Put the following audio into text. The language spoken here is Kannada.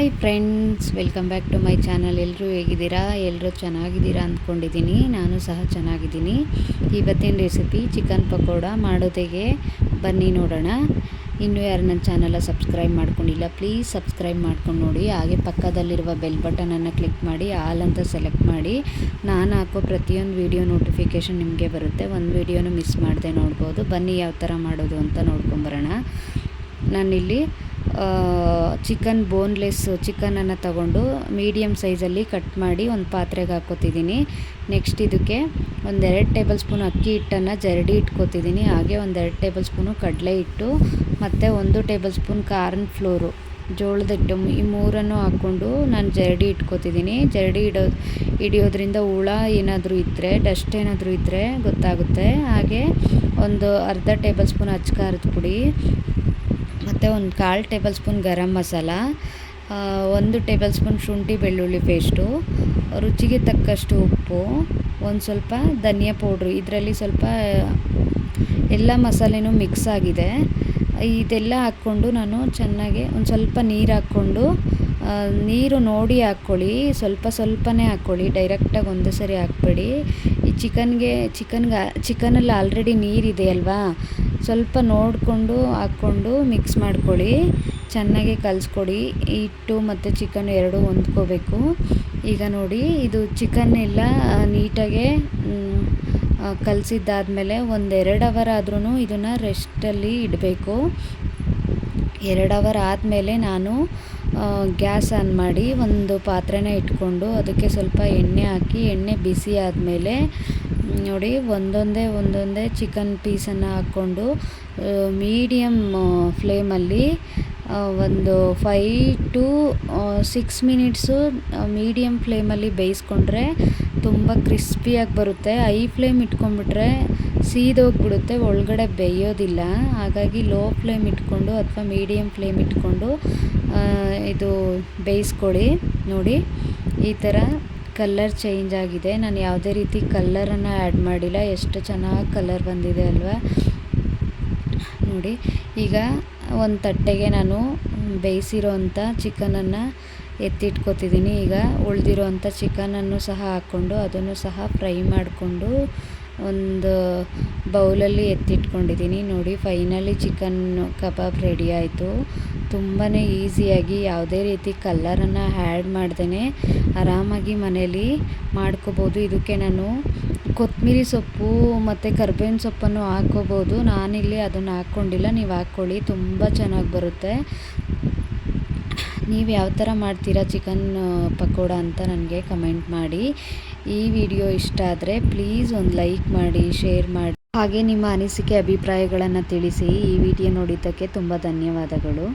Hi friends, welcome back to my channel. ಎಲ್ಲರೂ ಹೇಗಿದ್ದೀರಾ? ಎಲ್ಲರೂ ಚೆನ್ನಾಗಿದ್ದೀರಾ ಅಂದ್ಕೊಂಡಿದ್ದೀನಿ. ನಾನು ಸಹ ಚೆನ್ನಾಗಿದ್ದೀನಿ. ಇವತ್ತಿನ ರೆಸಿಪಿ ಚಿಕನ್ ಪಕೋಡ ಮಾಡೋದಕ್ಕೆ ಬನ್ನಿ ನೋಡೋಣ. ಇನ್ನೂ ಯಾರು ನನ್ನ ಚಾನಲ್ ಸಬ್ಸ್ಕ್ರೈಬ್ ಮಾಡ್ಕೊಂಡಿಲ್ಲ, ಪ್ಲೀಸ್ ಸಬ್ಸ್ಕ್ರೈಬ್ ಮಾಡ್ಕೊಂಡು ನೋಡಿ. ಹಾಗೆ ಪಕ್ಕದಲ್ಲಿರುವ ಬೆಲ್ ಬಟನನ್ನು ಕ್ಲಿಕ್ ಮಾಡಿ ಆಲ್ ಅಂತ ಸೆಲೆಕ್ಟ್ ಮಾಡಿ. ನಾನು ಹಾಕೋ ಪ್ರತಿಯೊಂದು ವೀಡಿಯೋ ನೋಟಿಫಿಕೇಷನ್ ನಿಮಗೆ ಬರುತ್ತೆ. ಒಂದು ವೀಡಿಯೋನು ಮಿಸ್ ಮಾಡದೆ ನೋಡ್ಬೋದು. ಬನ್ನಿ ಯಾವ ಥರ ಮಾಡೋದು ಅಂತ ನೋಡ್ಕೊಂಬರೋಣ. ನಾನಿಲ್ಲಿ ಚಿಕನ್ ಬೋನ್ಲೆಸ್ ಚಿಕನನ್ನು ತಗೊಂಡು ಮೀಡಿಯಮ್ ಸೈಜಲ್ಲಿ ಕಟ್ ಮಾಡಿ ಒಂದು ಪಾತ್ರೆಗೆ ಹಾಕ್ಕೋತಿದ್ದೀನಿ. ನೆಕ್ಸ್ಟ್ ಇದಕ್ಕೆ 1-2 ಟೇಬಲ್ ಸ್ಪೂನ್ ಅಕ್ಕಿ ಹಿಟ್ಟನ್ನು ಜರಡಿ ಇಟ್ಕೋತಿದ್ದೀನಿ. ಹಾಗೆ 1-2 ಟೇಬಲ್ ಸ್ಪೂನು ಕಡಲೆ ಹಿಟ್ಟು ಮತ್ತು 1 ಟೇಬಲ್ ಸ್ಪೂನ್ ಕಾರ್ನ್ ಫ್ಲೋರು, ಜೋಳದ ಹಿಟ್ಟು, ಈ ಮೂರನ್ನು ಹಾಕ್ಕೊಂಡು ನಾನು ಜರಡಿ ಇಟ್ಕೋತಿದ್ದೀನಿ. ಜರಡಿ ಹಿಡಿಯೋದ್ರಿಂದ ಹುಳ ಏನಾದರೂ ಇದ್ದರೆ, ಡಸ್ಟ್ ಏನಾದರೂ ಇದ್ದರೆ ಗೊತ್ತಾಗುತ್ತೆ. ಹಾಗೆ ಒಂದು ಅರ್ಧ ಟೇಬಲ್ ಸ್ಪೂನ್ ಅಚ್ಚ ಖಾರದ ಪುಡಿ ಮತ್ತು 1/4 table spoon garam masala, 1 table spoon ಶುಂಠಿ ಬೆಳ್ಳುಳ್ಳಿ ಪೇಸ್ಟು, ರುಚಿಗೆ ತಕ್ಕಷ್ಟು ಉಪ್ಪು, ಒಂದು ಸ್ವಲ್ಪ ಧನಿಯಾ ಪೌಡ್ರು. ಇದರಲ್ಲಿ ಸ್ವಲ್ಪ ಎಲ್ಲ ಮಸಾಲೆನೂ ಮಿಕ್ಸ್ ಆಗಿದೆ. ಇದೆಲ್ಲ ಹಾಕ್ಕೊಂಡು ನಾನು ಚೆನ್ನಾಗಿ ಒಂದು ಸ್ವಲ್ಪ ನೀರು ಹಾಕ್ಕೊಂಡು, ನೀರು ನೋಡಿ ಹಾಕ್ಕೊಳ್ಳಿ, ಸ್ವಲ್ಪನೇ ಹಾಕ್ಕೊಳ್ಳಿ, ಡೈರೆಕ್ಟಾಗಿ ಒಂದೇ ಸರಿ ಹಾಕ್ಬೇಡಿ. ಈ ಚಿಕನಲ್ಲಿ ಆಲ್ರೆಡಿ ನೀರಿದೆ ಅಲ್ವಾ, ಸ್ವಲ್ಪ ನೋಡಿಕೊಂಡು ಹಾಕ್ಕೊಂಡು ಮಿಕ್ಸ್ ಮಾಡ್ಕೊಳ್ಳಿ, ಚೆನ್ನಾಗಿ ಕಲಿಸ್ಕೊಡಿ. ಹಿಟ್ಟು ಮತ್ತು ಚಿಕನ್ ಎರಡೂ ಹೊಂದ್ಕೋಬೇಕು. ಈಗ ನೋಡಿ, ಇದು ಚಿಕನ್ ಎಲ್ಲ ನೀಟಾಗೆ ಕಲಸಿದ್ದಾದಮೇಲೆ 1-2 ಅವರ್ ಆದ್ರೂ ಇದನ್ನು ರೆಸ್ಟಲ್ಲಿ ಇಡಬೇಕು. 2 ಅವರ್ ಆದಮೇಲೆ ನಾನು ಗ್ಯಾಸ್ ಆನ್ ಮಾಡಿ ಒಂದು ಪಾತ್ರೆನ ಇಟ್ಕೊಂಡು ಅದಕ್ಕೆ ಸ್ವಲ್ಪ ಎಣ್ಣೆ ಹಾಕಿ, ಎಣ್ಣೆ ಬಿಸಿ ಆದಮೇಲೆ ನೋಡಿ ಒಂದೊಂದೇ ಚಿಕನ್ ಪೀಸನ್ನು ಹಾಕ್ಕೊಂಡು ಮೀಡಿಯಮ್ ಫ್ಲೇಮಲ್ಲಿ ಒಂದು 5 to 6 ಮಿನಿಟ್ಸು ಮೀಡಿಯಮ್ ಫ್ಲೇಮಲ್ಲಿ ಬೇಯಿಸ್ಕೊಂಡ್ರೆ ತುಂಬ ಕ್ರಿಸ್ಪಿಯಾಗಿ ಬರುತ್ತೆ. ಹೈ ಫ್ಲೇಮ್ ಇಟ್ಕೊಂಡ್ಬಿಟ್ರೆ ಸೀದೋಗಿಬಿಡುತ್ತೆ, ಒಳಗಡೆ ಬೇಯೋದಿಲ್ಲ. ಹಾಗಾಗಿ ಲೋ ಫ್ಲೇಮ್ ಇಟ್ಕೊಂಡು ಅಥವಾ ಮೀಡಿಯಮ್ ಫ್ಲೇಮ್ ಇಟ್ಕೊಂಡು ಇದು ಬೇಯಿಸ್ಕೊಳ್ಳಿ. ನೋಡಿ, ಈ ಥರ ಕಲರ್ ಚೇಂಜ್ ಆಗಿದೆ. ನಾನು ಯಾವುದೇ ರೀತಿ ಕಲ್ಲರನ್ನು ಆ್ಯಡ್ ಮಾಡಿಲ್ಲ. ಎಷ್ಟು ಚೆನ್ನಾಗಿ ಕಲರ್ ಬಂದಿದೆ ಅಲ್ವಾ ನೋಡಿ. ಈಗ ಒಂದು ತಟ್ಟೆಗೆ ನಾನು ಬೇಯಿಸಿರೋ ಅಂಥ ಚಿಕನನ್ನು ಎತ್ತಿಟ್ಕೊತಿದ್ದೀನಿ. ಈಗ ಉಳಿದಿರೋ ಅಂಥ ಚಿಕನನ್ನು ಸಹ ಹಾಕ್ಕೊಂಡು ಅದನ್ನು ಸಹ ಫ್ರೈ ಮಾಡಿಕೊಂಡು ಒಂದು ಬೌಲಲ್ಲಿ ಎತ್ತಿಟ್ಕೊಂಡಿದ್ದೀನಿ. ನೋಡಿ, ಫೈನಲಿ ಚಿಕನ್ ಕಬಾಬ್ ರೆಡಿ ಆಯಿತು. ತುಂಬಾ ಈಸಿಯಾಗಿ ಯಾವುದೇ ರೀತಿ ಕಲ್ಲರನ್ನು ಆ್ಯಡ್ ಮಾಡ್ದೇ ಆರಾಮಾಗಿ ಮನೇಲಿ ಮಾಡ್ಕೋಬೋದು. ಇದಕ್ಕೆ ನಾನು ಕೊತ್ತಂಬರಿ ಸೊಪ್ಪು ಮತ್ತು ಕರ್ಬೇವಿನ ಸೊಪ್ಪನ್ನು ಹಾಕ್ಕೋಬೋದು. ನಾನಿಲ್ಲಿ ಅದನ್ನು ಹಾಕ್ಕೊಂಡಿಲ್ಲ, ನೀವು ಹಾಕ್ಕೊಳ್ಳಿ, ತುಂಬ ಚೆನ್ನಾಗಿ ಬರುತ್ತೆ. ನೀವು ಯಾವ ಥರ ಮಾಡ್ತೀರಾ ಚಿಕನ್ ಪಕೋಡ ಅಂತ ನನಗೆ ಕಮೆಂಟ್ ಮಾಡಿ. ಈ ವಿಡಿಯೋ ಇಷ್ಟ ಆದರೆ ಪ್ಲೀಸ್ ಒಂದು ಲೈಕ್ ಮಾಡಿ, ಶೇರ್ ಮಾಡಿ, ಹಾಗೆ ನಿಮ್ಮ ಅನಿಸಿಕೆ ಅಭಿಪ್ರಾಯಗಳನ್ನು ತಿಳಿಸಿ. ಈ ವಿಡಿಯೋ ನೋಡಿದ್ದಕ್ಕೆ ತುಂಬ ಧನ್ಯವಾದಗಳು.